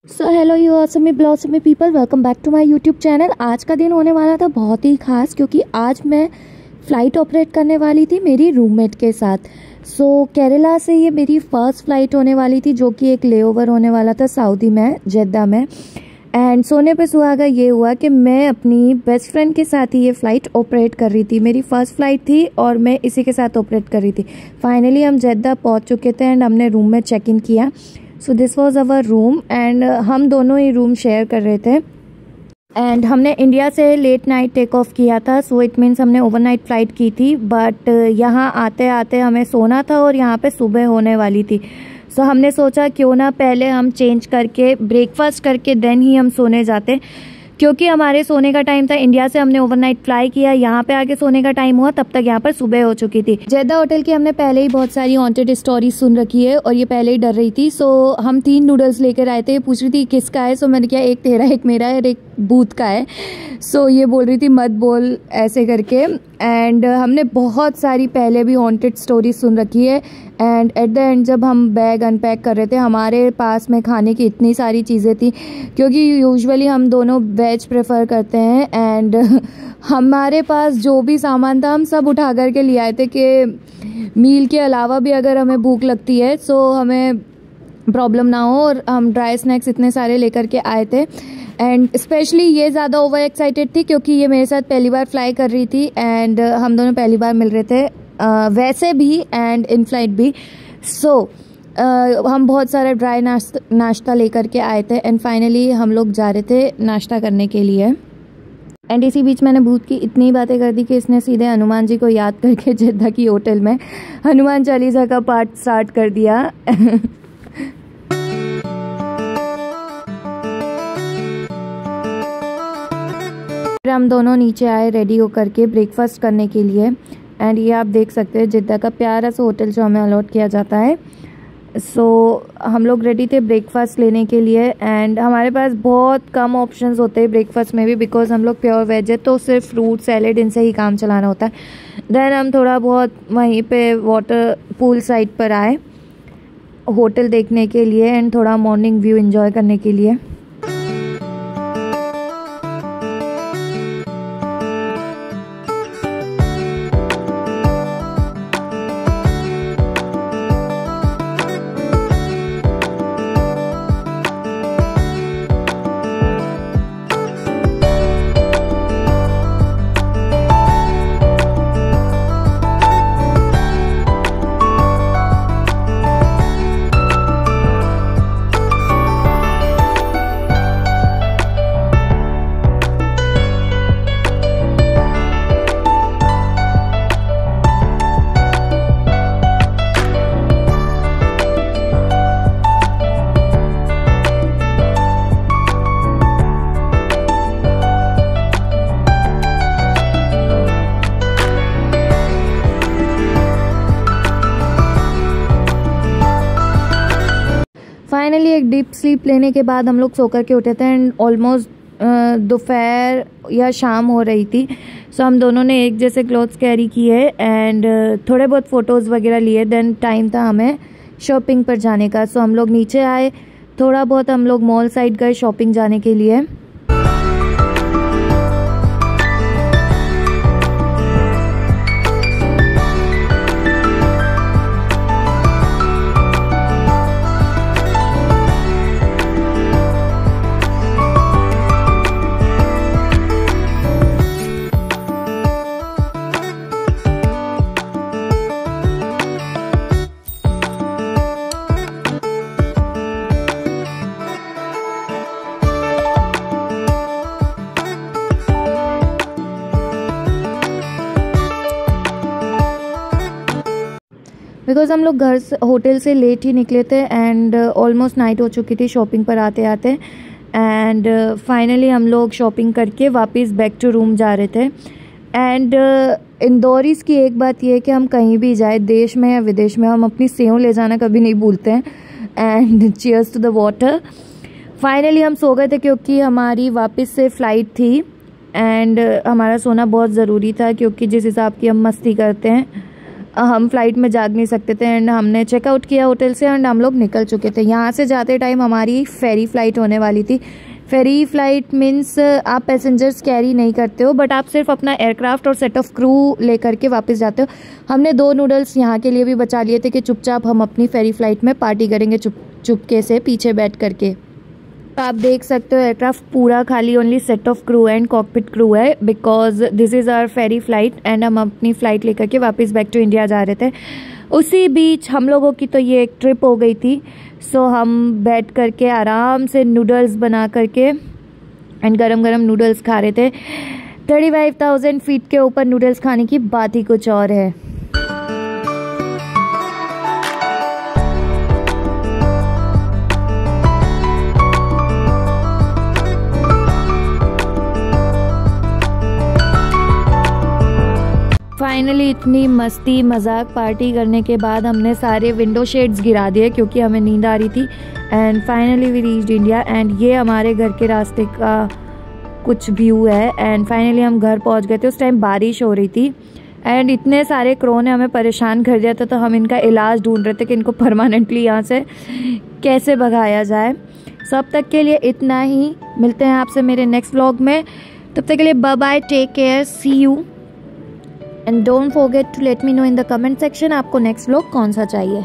So hello you awesomey blossomy people, welcome back to my YouTube channel. आज का दिन होने वाला था बहुत ही खास, क्योंकि आज मैं फ़्लाइट ऑपरेट करने वाली थी मेरी रूममेट के साथ। केरला से ये मेरी फ़र्स्ट फ़्लाइट होने वाली थी, जो कि एक लेओवर होने वाला था सऊदी में, जेद्दा में। एंड सोने पे सुहागा ये हुआ कि मैं अपनी बेस्ट फ्रेंड के साथ ही ये फ़्लाइट ऑपरेट कर रही थी। मेरी फ़र्स्ट फ़्लाइट थी और मैं इसी के साथ ऑपरेट कर रही थी। फाइनली हम जेद्दा पहुँच चुके थे एंड हमने रूम में चेक इन किया। So this was our room and हम दोनों ही रूम शेयर कर रहे थे। एंड हमने इंडिया से लेट नाइट टेक ऑफ किया था, सो इट मीन्स हमने ओवरनाइट फ़्लाइट की थी। बट यहाँ आते आते हमें सोना था और यहाँ पे सुबह होने वाली थी। सो हमने सोचा क्यों ना पहले हम चेंज करके ब्रेकफास्ट करके देन ही हम सोने जाते, क्योंकि हमारे सोने का टाइम था। इंडिया से हमने ओवरनाइट फ्लाई किया, यहाँ पे आके सोने का टाइम हुआ, तब तक यहाँ पर सुबह हो चुकी थी। जेद्दा होटल की हमने पहले ही बहुत सारी हॉन्टेड स्टोरीज सुन रखी है और ये पहले ही डर रही थी। सो हम 3 नूडल्स लेकर आए थे। पूछ रही थी किसका है, सो मैंने कहा एक तेरा, एक मेरा है और एक भूत का है। सो ये बोल रही थी मत बोल ऐसे करके। एंड हमने बहुत सारी पहले भी हॉन्टेड स्टोरीज सुन रखी है। एंड एट द एंड जब हम बैग अनपैक कर रहे थे, हमारे पास में खाने की इतनी सारी चीज़ें थी, क्योंकि यूजुअली हम दोनों वेज प्रेफर करते हैं। एंड हमारे पास जो भी सामान था हम सब उठा करके ले आए थे कि मील के अलावा भी अगर हमें भूख लगती है सो हमें प्रॉब्लम ना हो। और हम ड्राई स्नैक्स इतने सारे लेकर के आए थे। एंड स्पेशली ये ज़्यादा ओवर एक्साइटेड थी क्योंकि ये मेरे साथ पहली बार फ्लाई कर रही थी एंड हम दोनों पहली बार मिल रहे थे, वैसे भी एंड इन फ्लाइट भी। सो हम बहुत सारा ड्राई नाश्ता लेकर के आए थे एंड फाइनली हम लोग जा रहे थे नाश्ता करने के लिए। एंड इसी बीच मैंने भूत की इतनी बातें कर दी कि इसने सीधे हनुमान जी को याद करके जेद्दा की होटल में हनुमान चालीसा का पाठ स्टार्ट कर दिया। हम दोनों नीचे आए रेडी होकर के ब्रेकफास्ट करने के लिए। एंड ये आप देख सकते हैं जेद्दा का प्यारा सा होटल जो हमें अलॉट किया जाता है। सो हम लोग रेडी थे ब्रेकफास्ट लेने के लिए। एंड हमारे पास बहुत कम ऑप्शंस होते हैं ब्रेकफास्ट में भी, बिकॉज हम लोग प्योर वेज है, तो सिर्फ फ्रूट सैलेड इनसे ही काम चलाना होता है। देन हम थोड़ा बहुत वहीं पे वाटर पूल साइड पर आए होटल देखने के लिए एंड थोड़ा मॉर्निंग व्यू एंजॉय करने के लिए। फाइनली एक डीप स्लीप लेने के बाद हम लोग सो कर के उठे थे एंड ऑलमोस्ट दोपहर या शाम हो रही थी। सो हम दोनों ने एक जैसे क्लोथ्स कैरी किए एंड थोड़े बहुत फ़ोटोज़ वगैरह लिए। देन टाइम था हमें शॉपिंग पर जाने का। सो हम लोग नीचे आए, थोड़ा बहुत हम लोग मॉल साइड गए शॉपिंग जाने के लिए। बिकॉज हम लोग घर से होटल से लेट ही निकले थे एंड ऑलमोस्ट नाइट हो चुकी थी शॉपिंग पर आते आते। एंड फाइनली हम लोग शॉपिंग करके वापस बैक टू रूम जा रहे थे। एंड इंदौरीज़ की एक बात यह है कि हम कहीं भी जाए, देश में या विदेश में, हम अपनी सेव ले जाना कभी नहीं भूलते हैं। And cheers to the water. Finally हम सो गए थे क्योंकि हमारी वापस से फ़्लाइट थी एंड हमारा सोना बहुत ज़रूरी था, क्योंकि जिस हिसाब की हम मस्ती करते हैं हम फ़्लाइट में जाग नहीं सकते थे एंड हमने चेकआउट किया होटल से एंड हम लोग निकल चुके थे। यहाँ से जाते टाइम हमारी फेरी फ़्लाइट होने वाली थी। फेरी फ़्लाइट मीन्स आप पैसेंजर्स कैरी नहीं करते हो, बट आप सिर्फ अपना एयरक्राफ्ट और सेट ऑफ क्रू लेकर के वापस जाते हो। हमने 2 नूडल्स यहाँ के लिए भी बचा लिए थे कि चुपचाप हम अपनी फेरी फ़्लाइट में पार्टी करेंगे चुपके से पीछे बैठ करके। आप देख सकते हो एयरक्राफ्ट पूरा खाली, only set of crew and cockpit crew है because this is our ferry flight and हम अपनी फ़्लाइट लेकर के वापस बैक टू इंडिया जा रहे थे। उसी बीच हम लोगों की तो ये एक ट्रिप हो गई थी। सो हम बैठ करके आराम से नूडल्स बना करके एंड गरम गरम नूडल्स खा रहे थे। 35,000 फीट के ऊपर नूडल्स खाने की बात ही कुछ और है। फाइनली इतनी मस्ती मजाक पार्टी करने के बाद हमने सारे विंडो शेड्स गिरा दिए क्योंकि हमें नींद आ रही थी and finally we reached India and ये हमारे घर के रास्ते का कुछ व्यू है एंड फाइनली हम घर पहुंच गए थे। उस टाइम बारिश हो रही थी एंड इतने सारे क्रो ने हमें परेशान कर दिया था, तो हम इनका इलाज ढूंढ रहे थे कि इनको परमानेंटली यहाँ से कैसे भगाया जाए। सो अब तक के लिए इतना ही, मिलते हैं आपसे मेरे नेक्स्ट व्लॉग में। तब तक के लिए bye bye, take care, see you and don't forget to let me know in the comment section आपको नेक्स्ट व्लॉग कौन सा चाहिए।